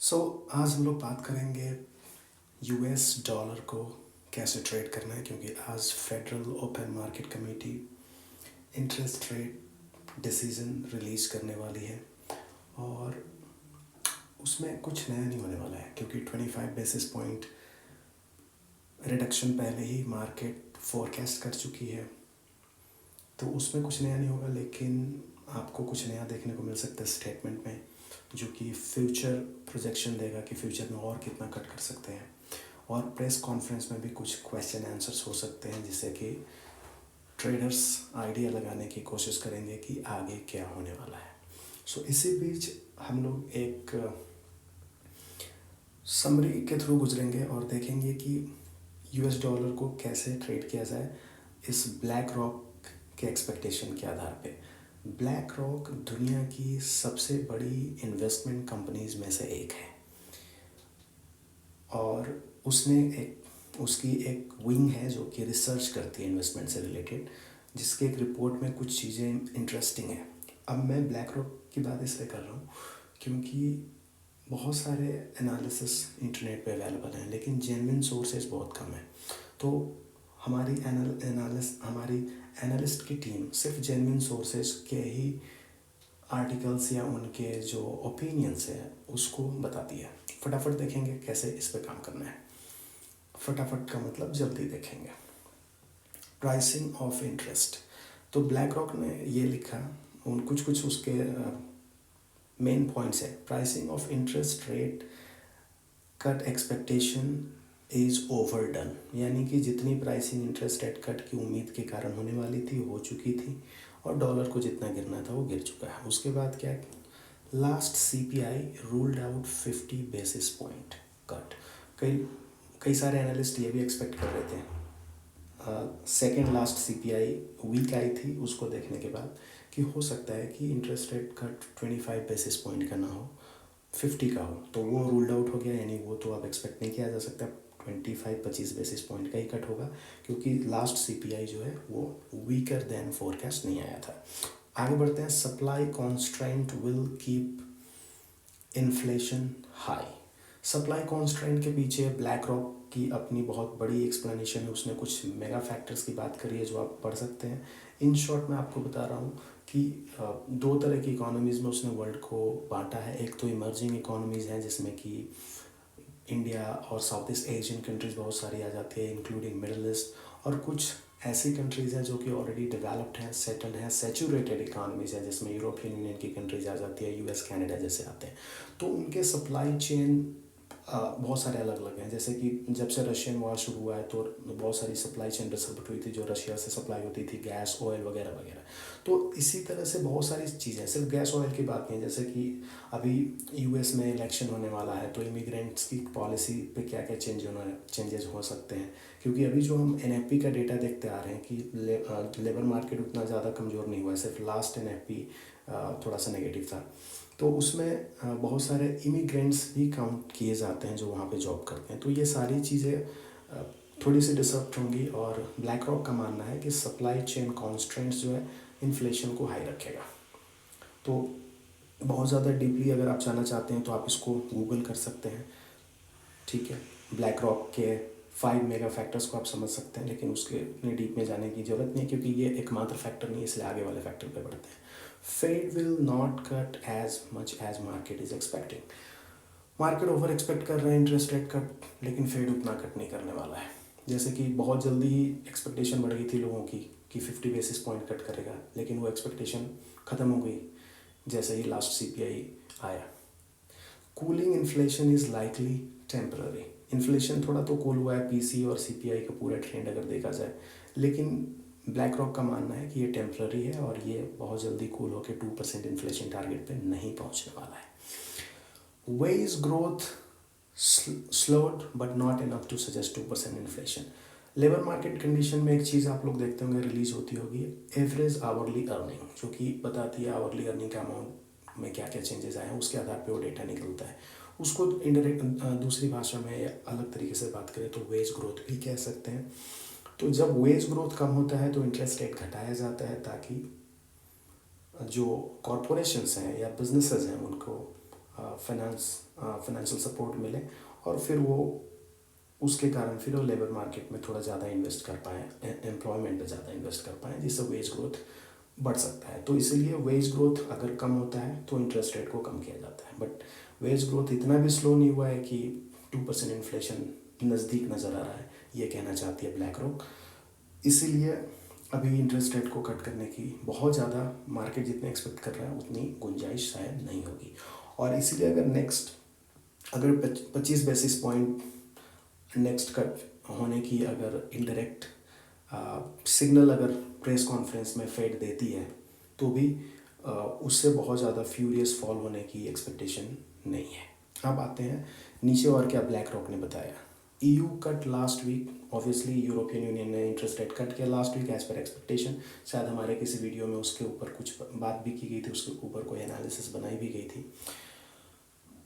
आज हम लोग बात करेंगे यूएस डॉलर को कैसे ट्रेड करना है, क्योंकि आज federal open market committee interest rate decision release करने वाली है और उसमें कुछ नया नहीं होने वाला है, क्योंकि 25 बेसिस पॉइंट रिडक्शन पहले ही मार्केट फोरकास्ट कर चुकी है। तो उसमें कुछ नया नहीं होगा, लेकिन आपको कुछ नया देखने को मिल सकता है स्टेटमेंट में, जो कि फ्यूचर प्रोजेक्शन देगा कि फ्यूचर में और कितना कट कर सकते हैं। और प्रेस कॉन्फ्रेंस में भी कुछ क्वेश्चन आंसर्स हो सकते हैं, जिससे कि ट्रेडर्स आइडिया लगाने की कोशिश करेंगे कि आगे क्या होने वाला है। इसी बीच हम लोग एक समरी के थ्रू गुजरेंगे और देखेंगे कि यूएस डॉलर को कैसे ट्रेड किया जाए इस ब्लैक रॉक के एक्सपेक्टेशन के आधार पे। ब्लैक रॉक दुनिया की सबसे बड़ी इन्वेस्टमेंट कंपनीज में से एक है और उसकी एक विंग है जो कि रिसर्च करती है इन्वेस्टमेंट से रिलेटेड, जिसके एक रिपोर्ट में कुछ चीज़ें इंटरेस्टिंग हैं। अब मैं ब्लैक रॉक की बात इसलिए कर रहा हूँ क्योंकि बहुत सारे एनालिसिस इंटरनेट पे अवेलेबल हैं, लेकिन जेन्युइन सोर्सेज बहुत कम हैं। तो हमारी एनालिस्ट की टीम सिर्फ जेन्युइन सोर्सेज के ही आर्टिकल्स या उनके जो ओपिनियंस है उसको बताती है। फटाफट देखेंगे कैसे इस पे काम करना है। फटाफट का मतलब जल्दी देखेंगे। प्राइसिंग ऑफ इंटरेस्ट, तो ब्लैक रॉक ने ये लिखा, उन कुछ उसके मेन पॉइंट्स है। Pricing of interest rate cut expectation is overdone, यानी कि जितनी प्राइसिंग इंटरेस्ट रेट कट की उम्मीद के कारण होने वाली थी हो चुकी थी और डॉलर को जितना गिरना था वो गिर चुका है। उसके बाद क्या, last CPI ruled out 50 basis point cut. कई सारे एनालिस्ट ये भी एक्सपेक्ट कर रहे थे सेकेंड लास्ट सीपीआई वीक आई थी, उसको देखने के बाद कि हो सकता है कि interest rate cut 25 basis point का ना हो, 50 का हो, तो वो रूल्ड आउट हो गया। यानी वो तो अब एक्सपेक्ट नहीं किया जा सकता 25 बेसिस पॉइंट का ही कट होगा, क्योंकि लास्ट सीपीआई जो है वो वीकर देन फोरकास्ट नहीं आया था। आगे बढ़ते हैं। Supply constraint will keep inflation high. Supply constraint के पीछे ब्लैक रॉक की अपनी बहुत बड़ी एक्सप्लेनेशन है। उसने कुछ मेगा फैक्टर्स की बात करी है जो आप पढ़ सकते हैं। इन शॉर्ट मैं आपको बता रहा हूँ कि दो तरह की इकोनॉमीज़ में उसने वर्ल्ड को बांटा है। एक तो इमर्जिंग इकोनॉमीज़ हैं, जिसमें कि इंडिया और साउथ ईस्ट एशियन कंट्रीज़ बहुत सारी आ जाती है, इंक्लूडिंग मिडल ईस्ट, और कुछ ऐसी कंट्रीज़ हैं जो कि ऑलरेडी डेवलप्ड हैं, सेटल्ड हैं, सेचुरेटेड इकोनॉमीज़ हैं, जिसमें यूरोपियन यूनियन की कंट्रीज आ जाती है, यूएस कनाडा जैसे आते हैं। तो उनके सप्लाई चेन बहुत सारे अलग अलग हैं। जैसे कि जब से रशियन वॉर शुरू हुआ है तो बहुत सारी सप्लाई चेन डिसरप्ट हुई थी, जो रशिया से सप्लाई होती थी, गैस, ऑयल वगैरह वगैरह। तो इसी तरह से बहुत सारी चीज़ें, सिर्फ गैस ऑयल की बात नहीं है। जैसे कि अभी यूएस में इलेक्शन होने वाला है, तो इमिग्रेंट्स की पॉलिसी पे क्या क्या चेंजेस हो सकते हैं, क्योंकि अभी जो हम एनएफपी का डेटा देखते आ रहे हैं कि लेबर मार्केट उतना ज़्यादा कमज़ोर नहीं हुआ है, सिर्फ लास्ट एनएफपी थोड़ा सा नेगेटिव था। तो उसमें बहुत सारे इमिग्रेंट्स भी काउंट किए जाते हैं जो वहाँ पे जॉब करते हैं। तो ये सारी चीज़ें थोड़ी सी डिसरप्ट होंगी, और ब्लैक रॉक का मानना है कि सप्लाई चेन कॉन्स्ट्रेंट्स जो है इन्फ्लेशन को हाई रखेगा। तो बहुत ज़्यादा डीपली अगर आप जानना चाहते हैं तो आप इसको गूगल कर सकते हैं, ठीक है। ब्लैक रॉक के 5 मेगा फैक्टर्स को आप समझ सकते हैं, लेकिन उसके इतने डीप में जाने की ज़रूरत नहीं, क्योंकि ये एकमात्र फैक्टर नहीं है, इसलिए आगे वाले फैक्टर पे बढ़ते हैं। Fed will not cut as much as market is expecting. Market over expect कर रहा है इंटरेस्ट रेट कट, लेकिन फेड उतना कट नहीं करने वाला है। जैसे कि बहुत जल्दी ही एक्सपेक्टेशन बढ़ गई थी लोगों की कि 50 बेसिस पॉइंट कट करेगा, लेकिन वो एक्सपेक्टेशन ख़त्म हो गई जैसे ही लास्ट सीपीआई आया। Cooling inflation is likely temporary. Inflation थोड़ा तो कूल हुआ है, पीसी और सीपीआई का पूरा ट्रेंड अगर देखा जाए, लेकिन ब्लैक रॉक का मानना है कि ये टेम्पररी है और ये बहुत जल्दी कूल होकर 2% इन्फ्लेशन टारगेट पे नहीं पहुंचने वाला है। Wage growth slowed but not enough to suggest 2% inflation. Labour market condition में एक चीज़ आप लोग देखते होंगे रिलीज होती होगी, एवरेज आवरली अर्निंग, जो कि बताती है आवरली अर्निंग का अमाउंट में क्या क्या चेंजेस आए हैं, उसके आधार पे वो डेटा निकलता है। उसको इनडायरेक्ट दूसरी भाषा में या अलग तरीके से बात करें तो वेज ग्रोथ भी कह सकते हैं। तो जब वेज ग्रोथ कम होता है तो इंटरेस्ट रेट घटाया जाता है, ताकि जो कॉरपोरेशंस हैं या बिजनेसेस हैं उनको फाइनेंस फाइनेंशियल सपोर्ट मिले और फिर वो उसके कारण फिर वो लेबर मार्केट में थोड़ा ज़्यादा इन्वेस्ट कर पाएँ, एम्प्लॉयमेंट में ज़्यादा इन्वेस्ट कर पाएँ, जिससे वेज ग्रोथ बढ़ सकता है। तो इसीलिए वेज ग्रोथ अगर कम होता है तो इंटरेस्ट रेट को कम किया जाता है। बट वेज ग्रोथ इतना भी स्लो नहीं हुआ है कि 2% इन्फ्लेशन नज़दीक नज़र आ रहा है, ये कहना चाहती है ब्लैक रॉक। इसीलिए अभी इंटरेस्ट रेट को कट करने की बहुत ज़्यादा मार्केट जितने एक्सपेक्ट कर रहा है उतनी गुंजाइश शायद नहीं होगी। और इसीलिए अगर 25 बेसिस पॉइंट नेक्स्ट कट होने की अगर इनडायरेक्ट सिग्नल अगर प्रेस कॉन्फ्रेंस में फेड देती है तो भी उससे बहुत ज़्यादा फ्यूरियस फॉल होने की एक्सपेक्टेशन नहीं है। अब आते हैं नीचे और क्या ब्लैक रॉक ने बताया। EU cut last week, obviously European Union ने इंटरेस्ट रेट कट किया last week as per expectation. शायद हमारे किसी वीडियो में उसके ऊपर कुछ बात भी की गई थी, उसके ऊपर कोई एनालिसिस बनाई भी गई थी।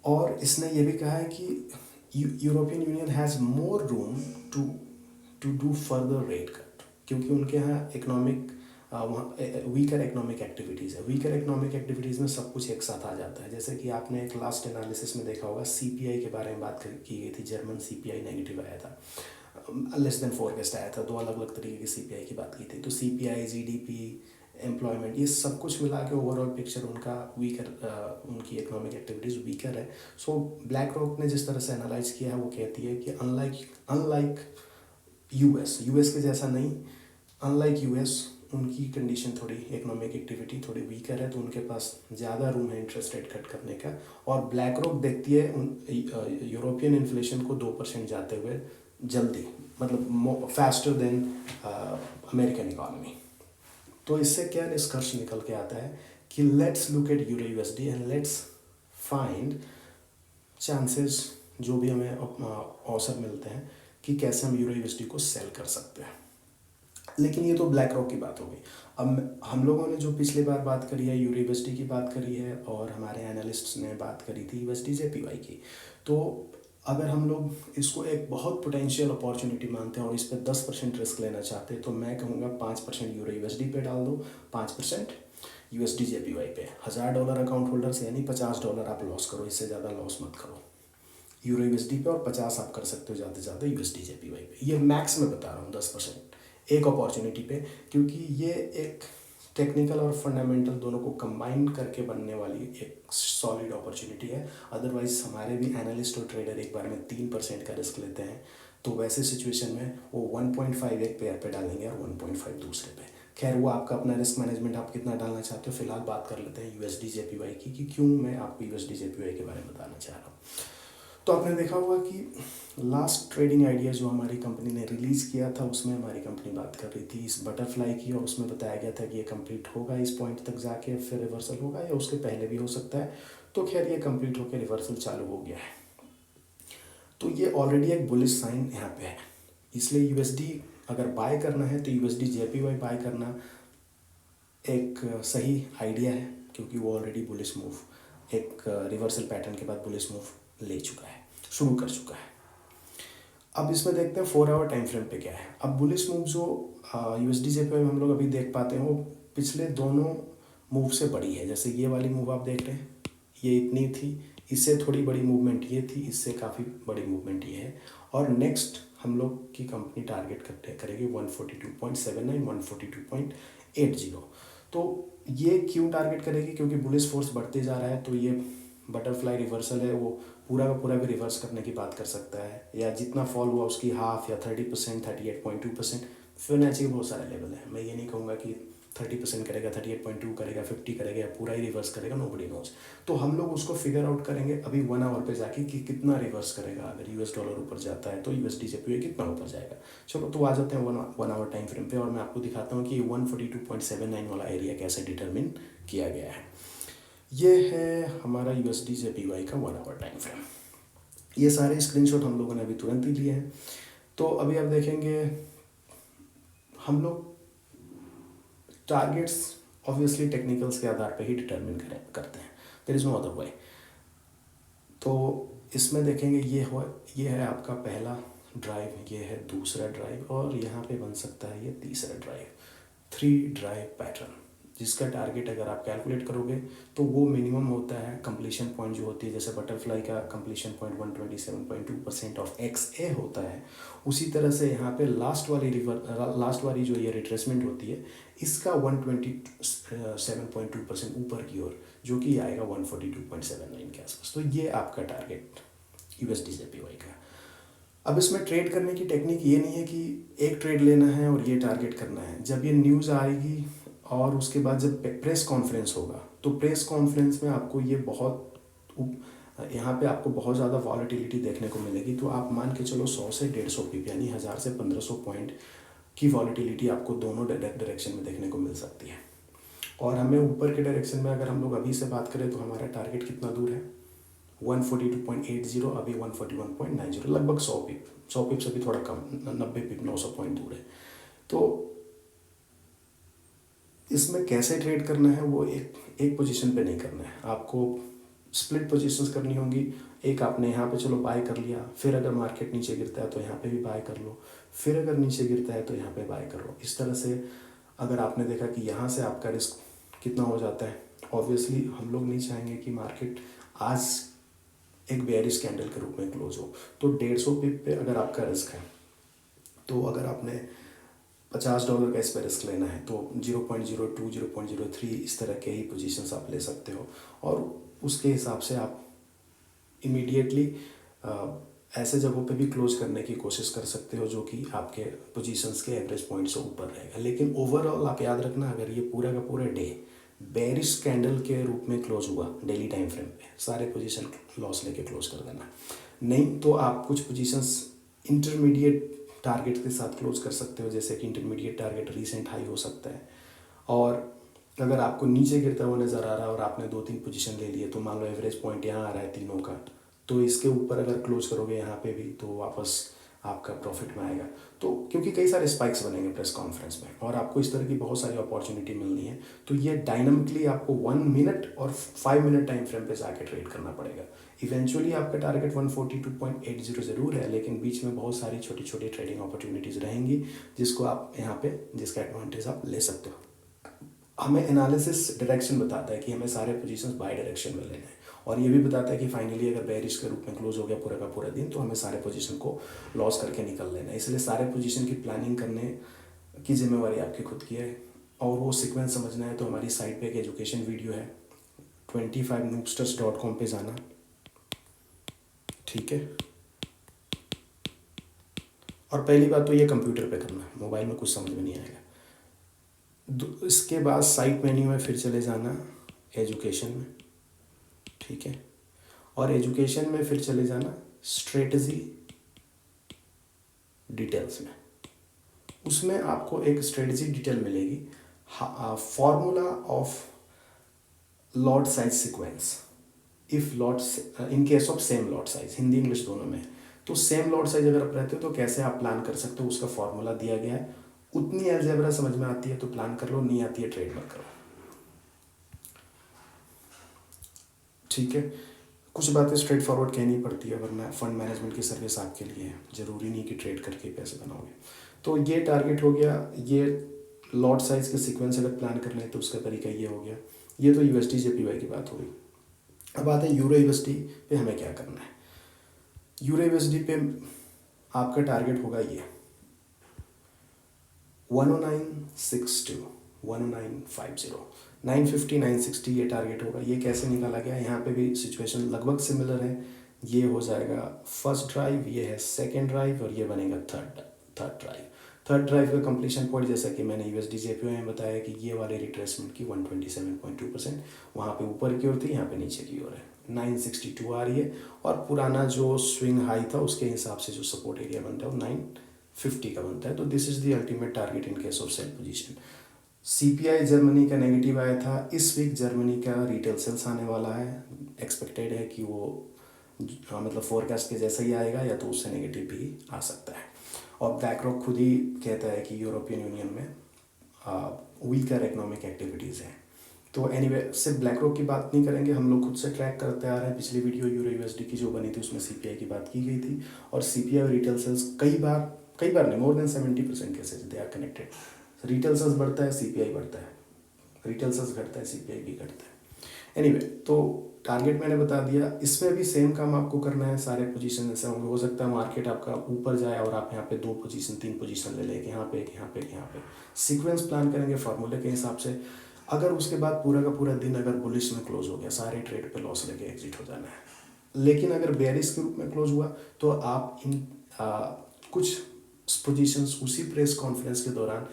और इसने ये भी कहा है कि European Union has more room to do further rate cut, क्योंकि उनके यहाँ इकोनॉमिक वीकर इकोनॉमिक एक्टिविटीज़ है। वीकर इकोनॉमिक एक्टिविटीज़ में सब कुछ एक साथ आ जाता है। जैसे कि आपने एक लास्ट एनालिसिस में देखा होगा, CPI के बारे में बात की गई थी। जर्मन CPI नेगेटिव आया था, लेस देन फोरकास्ट आया था। दो अलग अलग तरीके की CPI की बात की थी। तो CPI, GDP, एम्प्लॉयमेंट, ये सब कुछ मिला के ओवरऑल पिक्चर उनका वीकर, उनकी इकोनॉमिक एक्टिविटीज़ वीकर है। सो ब्लैक रॉक ने जिस तरह से एनालाइज किया है वो कहती है कि अनलाइक यूएस के जैसा नहीं, अनलाइक यूएस उनकी कंडीशन थोड़ी इकोनॉमिक एक्टिविटी थोड़ी वीकर है, तो उनके पास ज़्यादा रूम है इंटरेस्ट रेट कट करने का। और ब्लैक रॉक देखती है यूरोपियन इन्फ्लेशन को 2% जाते हुए जल्दी, मतलब फास्टर देन अमेरिकन इकॉनमी। तो इससे क्या निष्कर्ष निकल के आता है कि let's look at euro USD and let's find chances, जो भी हमें अवसर मिलते हैं कि कैसे हम यूरो USD को सेल कर सकते हैं। लेकिन ये तो ब्लैक रॉक की बात हो गई। अब हम लोगों ने जो पिछली बार बात करी है यूरो USD की बात करी है, और हमारे एनालिस्ट्स ने बात करी थी USD JPY की। तो अगर हम लोग इसको एक बहुत पोटेंशियल अपॉर्चुनिटी मानते हैं और इस पर 10% रिस्क लेना चाहते हैं, तो मैं कहूँगा 5% यूरो USD पे डाल दो, 5% USD JPY पे। $1000 अकाउंट होल्डर से, यानी $50 आप लॉस करो, इससे ज़्यादा लॉस मत करो यूरो USD पे, और 50 आप कर सकते हो ज़्यादा से ज़्यादा USD JPY पे। ये मैक्स में बता रहा हूँ 10% एक अपॉर्चुनिटी पे, क्योंकि ये एक टेक्निकल और फंडामेंटल दोनों को कंबाइन करके बनने वाली एक सॉलिड अपॉर्चुनिटी है। अदरवाइज हमारे भी एनालिस्ट और ट्रेडर एक बार में 3% का रिस्क लेते हैं, तो वैसे सिचुएशन में वो 1.5 एक पेयर पे डालेंगे और 1.5 दूसरे पे। खैर, वो आपका अपना रिस्क मैनेजमेंट, आप कितना डालना चाहते हो। फिलहाल बात कर लेते हैं USD JPY की, कि क्यों मैं आपको USD JPY के बारे में बताना चाह रहा हूँ। तो आपने देखा होगा कि लास्ट ट्रेडिंग आइडिया जो हमारी कंपनी ने रिलीज़ किया था, उसमें हमारी कंपनी बात कर रही थी इस बटरफ्लाई की, और उसमें बताया गया था कि ये कंप्लीट होगा इस पॉइंट तक जाके, फिर रिवर्सल होगा, या उसके पहले भी हो सकता है। तो खैर, ये कंप्लीट होकर रिवर्सल चालू हो गया है। तो ये ऑलरेडी एक बुलिश साइन यहाँ पे है। इसलिए USD अगर बाय करना है तो USD JPY बाय करना एक सही आइडिया है, क्योंकि वो ऑलरेडी बुलिश मूव, एक रिवर्सल पैटर्न के बाद बुलिश मूव ले चुका है, शुरू कर चुका है। अब इसमें देखते हैं 4 आवर टाइम फ्रेम पे क्या है। अब बुलिश मूव जो USD JPY में हम लोग अभी देख पाते हैं, वो पिछले दोनों मूव से बड़ी है। जैसे ये वाली मूव आप देख रहे हैं, ये इतनी थी, इससे थोड़ी बड़ी मूवमेंट ये थी, इससे काफ़ी बड़ी मूवमेंट ये है। और नेक्स्ट हम लोग की कंपनी टारगेट करेगी 142.79, 142.80। तो ये क्यों टारगेट करेगी, क्योंकि बुलिश फोर्स बढ़ते जा रहा है। तो ये बटरफ्लाई रिवर्सल है, वो पूरा का पूरा भी रिवर्स करने की बात कर सकता है, या जितना फॉल हुआ उसकी हाफ या 30%, 38.2%। फिबोनाची के बहुत सारे लेवल है। मैं ये नहीं कहूँगा कि 30% करेगा, 38.2 करेगा, 50 करेगा, या पूरा ही रिवर्स करेगा, नोबडी नोज। तो हम लोग उसको फिगर आउट करेंगे अभी 1 आवर पे जाके कि कितना रिवर्स करेगा। अगर US डॉलर ऊपर जाता है तो USD JPY कितना ऊपर जाएगा। चलो, तो आ जाते हैं 1 आवर टाइम फ्रेम पे, और मैं आपको दिखाता हूँ कि 142.79 वाला एरिया कैसे डिटरमिन किया गया है। ये है हमारा USD JPY का 1 आवर टाइम फ्रेम। ये सारे स्क्रीनशॉट हम लोगों ने अभी तुरंत ही लिए हैं। तो अभी आप देखेंगे हम लोग टारगेट्स ऑब्वियसली टेक्निकल्स के आधार पे ही डिटरमिन करते हैं, there is no other way. तो इसमें देखेंगे ये है आपका पहला ड्राइव, ये है दूसरा ड्राइव, और यहाँ पे बन सकता है ये तीसरा ड्राइव। 3 ड्राइव पैटर्न, जिसका टारगेट अगर आप कैलकुलेट करोगे तो वो मिनिमम होता है कंप्लीशन पॉइंट जो होती है, जैसे बटरफ्लाई का कंप्लीशन पॉइंट 127.2% ऑफ XA होता है, उसी तरह से यहाँ पे लास्ट वाली जो ये रिट्रेसमेंट होती है इसका 127.2% ऊपर की ओर, जो कि आएगा 142.79 के आसपास। तो ये आपका टारगेट USDJPY का। अब इसमें ट्रेड करने की टेक्निक ये नहीं है कि एक ट्रेड लेना है और ये टारगेट करना है। जब ये न्यूज़ आएगी और उसके बाद जब प्रेस कॉन्फ्रेंस होगा तो प्रेस कॉन्फ्रेंस में आपको ये यहाँ पे आपको बहुत ज़्यादा वॉलेटिलिटी देखने को मिलेगी। तो आप मान के चलो 100 से 150 पिप यानी 1000 से 1500 पॉइंट की वॉलेटिलिटी आपको दोनों डायरेक्शन में देखने को मिल सकती है। और हमें ऊपर के डायरेक्शन में अगर हम लोग अभी से बात करें तो हमारा टारगेट कितना दूर है, 142.80, अभी 141.90, लगभग 100 पिप से भी थोड़ा कम, 90 पिप, 900 पॉइंट दूर है। तो इसमें कैसे ट्रेड करना है, वो एक पोजीशन पे नहीं करना है, आपको स्प्लिट पोजीशंस करनी होंगी। एक आपने यहाँ पे चलो बाय कर लिया, फिर अगर मार्केट नीचे गिरता है तो यहाँ पे भी बाय कर लो, फिर अगर नीचे गिरता है तो यहाँ पे बाय कर लो। इस तरह से अगर आपने देखा कि यहाँ से आपका रिस्क कितना हो जाता है, ऑब्वियसली हम लोग नहीं चाहेंगे कि मार्केट आज एक बेयरिश कैंडल के रूप में क्लोज हो। तो 150 पिप पे अगर आपका रिस्क है, तो अगर आपने $50 का इस पर रिस्क लेना है तो 0.02, 0.03 इस तरह के ही पोजीशंस आप ले सकते हो। और उसके हिसाब से आप इमीडिएटली ऐसे जगहों पे भी क्लोज करने की कोशिश कर सकते हो जो कि आपके पोजीशंस के एवरेज पॉइंट से ऊपर रहेगा। लेकिन ओवरऑल आप याद रखना, अगर ये पूरा का पूरा डे बेरिश कैंडल के रूप में क्लोज हुआ डेली टाइम फ्रेम पे, सारे पोजीशन लॉस लेके क्लोज कर देना। नहीं तो आप कुछ पोजीशंस इंटरमीडिएट टारगेट के साथ क्लोज कर सकते हो, जैसे कि इंटरमीडिएट टारगेट रीसेंट हाई हो सकता है। और अगर आपको नीचे गिरता हुआ नज़र आ रहा है और आपने 2-3 पोजीशन ले लिए, तो मान लो एवरेज पॉइंट यहाँ आ रहा है तीनों का, तो इसके ऊपर अगर क्लोज करोगे यहाँ पे भी तो वापस आपका प्रॉफिट में आएगा। तो क्योंकि कई सारे स्पाइक्स बनेंगे प्रेस कॉन्फ्रेंस में और आपको इस तरह की बहुत सारी अपॉर्चुनिटी मिलनी है, तो ये डायनामिकली आपको 1 मिनट और 5 मिनट टाइम फ्रेम पे जाके ट्रेड करना पड़ेगा। इवेंचुअली आपका टारगेट 142.80 ज़रूर है, लेकिन बीच में बहुत सारी छोटी छोटी ट्रेडिंग अपॉर्चुनिटीज़ रहेंगी जिसको आप यहाँ पे जिसका एडवांटेज आप ले सकते हो। हमें एनालिसिस डायरेक्शन बताता है कि हमें सारे पोजीशंस बाय डायरेक्शन में लेने हैं, और ये भी बताता है कि फाइनली अगर बेरिश के रूप में क्लोज हो गया पूरा का पूरा दिन तो हमें सारे पोजीशन को लॉस करके निकल लेना है। इसलिए सारे पोजीशन की प्लानिंग करने की जिम्मेवारी आपकी खुद की है। और वो सीक्वेंस समझना है तो हमारी साइट पे एक एजुकेशन वीडियो है, 25noobsters.com पे जाना, ठीक है। और पहली बात तो ये कंप्यूटर पे करना, मोबाइल में कुछ समझ में नहीं आएगा। इसके बाद साइट मेन्यू में फिर चले जाना एजुकेशन में, ठीक है। और एजुकेशन में फिर चले जाना स्ट्रेटजी डिटेल्स में। उसमें आपको एक स्ट्रेटजी डिटेल मिलेगी, formula of lot size sequence if lot in case of same lot size, Hindi English दोनों में। तो सेम लॉट साइज अगर आप रहते हो तो कैसे आप प्लान कर सकते हो, उसका फॉर्मूला दिया गया है। उतनी अलजेब्रा समझ में आती है तो प्लान कर लो, नहीं आती है ट्रेड मत करो, ठीक है। कुछ बातें स्ट्रेट फॉरवर्ड कहनी पड़ती है, वरना फंड मैनेजमेंट की सर्विस आपके लिए है, ज़रूरी नहीं कि ट्रेड करके पैसे बनाओगे। तो ये टारगेट हो गया, ये लॉट साइज के सीक्वेंस अगर प्लान करना है तो उसका तरीका ये हो गया। ये तो USD/JPY की बात हुई। अब आते हैं यूरो USD पे हमें क्या करना है। यूरो USD पे आपका टारगेट होगा ये 109.62, 109.50, 950, 960 ये टारगेट होगा। ये कैसे निकाला गया, यहाँ पे भी सिचुएशन लगभग सिमिलर है। ये हो जाएगा फर्स्ट ड्राइव, ये है सेकंड ड्राइव, और ये बनेगा थर्ड ड्राइव। थर्ड ड्राइव का कंप्लीशन पॉइंट जैसा कि मैंने USD/JPY में बताया कि ये वाले रिट्रेसमेंट की 127.2% वहाँ पे ऊपर की ओर थी, यहाँ पे नीचे की ओर है 962 आ रही है। और पुराना जो स्विंग हाई था उसके हिसाब से जो सपोर्ट एरिया बनता है वो 950 का बनता है। तो this is the ultimate target in case of sell position. CPI Germany का नेगेटिव आया था, इस वीक जर्मनी का रिटेल सेल्स आने वाला है। एक्सपेक्टेड है कि वो मतलब फोरकास्ट के जैसा ही आएगा या तो उससे नेगेटिव भी आ सकता है। और ब्लैक रॉक खुद ही कहता है कि यूरोपियन यूनियन में वीकर इकोनॉमिक एक्टिविटीज़ हैं। तो एनीवे सिर्फ ब्लैक रॉक की बात नहीं करेंगे, हम लोग खुद से ट्रैक करते आ रहे हैं। पिछली वीडियो यूरो USD की जो बनी थी उसमें CPI की बात की गई थी, और CPI और रिटेल सेल्स कई बार नहीं, more than 70% cases they are connected. Retail sales बढ़ता है, CPI बढ़ता है, रिटेल सेल्स घटता है, सीपीआई भी घटता है। एनीवे तो टारगेट मैंने बता दिया। इसमें भी सेम काम आपको करना है। सारे पोजीशन जैसे होंगे, हो सकता है मार्केट आपका ऊपर जाए और आप यहाँ पे 2 पोजीशन 3 पोजीशन ले लें, यहाँ पे यहाँ पे यहाँ पे सीक्वेंस प्लान करेंगे फार्मूले के हिसाब से। अगर उसके बाद पूरा का पूरा दिन अगर बुलिश में क्लोज हो गया, सारे ट्रेड पे लॉस लेके एग्जिट हो जाना है। लेकिन अगर बेरिश के रूप में क्लोज हुआ तो आप इन कुछ पोजीशंस उसी प्रेस कॉन्फ्रेंस के दौरान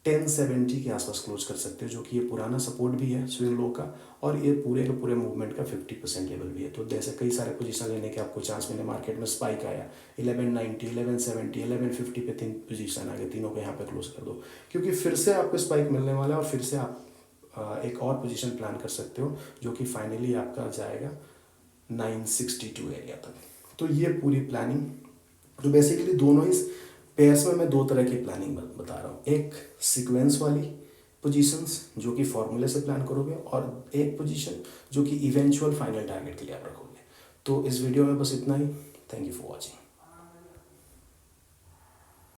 1070 के आसपास क्लोज कर सकते हो, जो कि ये पुराना सपोर्ट भी है स्विंग लो का, और ये पूरे के पूरे मूवमेंट का 50% लेवल भी है। तो जैसे कई सारे पोजीशन लेने के आपको चांस मिले, मार्केट में स्पाइक आया 1190, 1170, 1150 पे 3 पोजीशन आ गए, तीनों को यहाँ पे क्लोज कर दो, क्योंकि फिर से आपको स्पाइक मिलने वाला है और फिर से आप एक और पोजीशन प्लान कर सकते हो, जो कि फाइनली आपका जाएगा 962 एरिया तक। तो ये पूरी प्लानिंग, तो बेसिकली दोनों ही पेयर्स में मैं 2 तरह की प्लानिंग बता रहा हूँ। एक सीक्वेंस वाली पोजीशंस जो कि फॉर्मूले से प्लान करोगे, और एक पोजीशन जो कि इवेंचुअल फाइनल टारगेट के लिए आप रखोगे। तो इस वीडियो में बस इतना ही। Thank you for watching.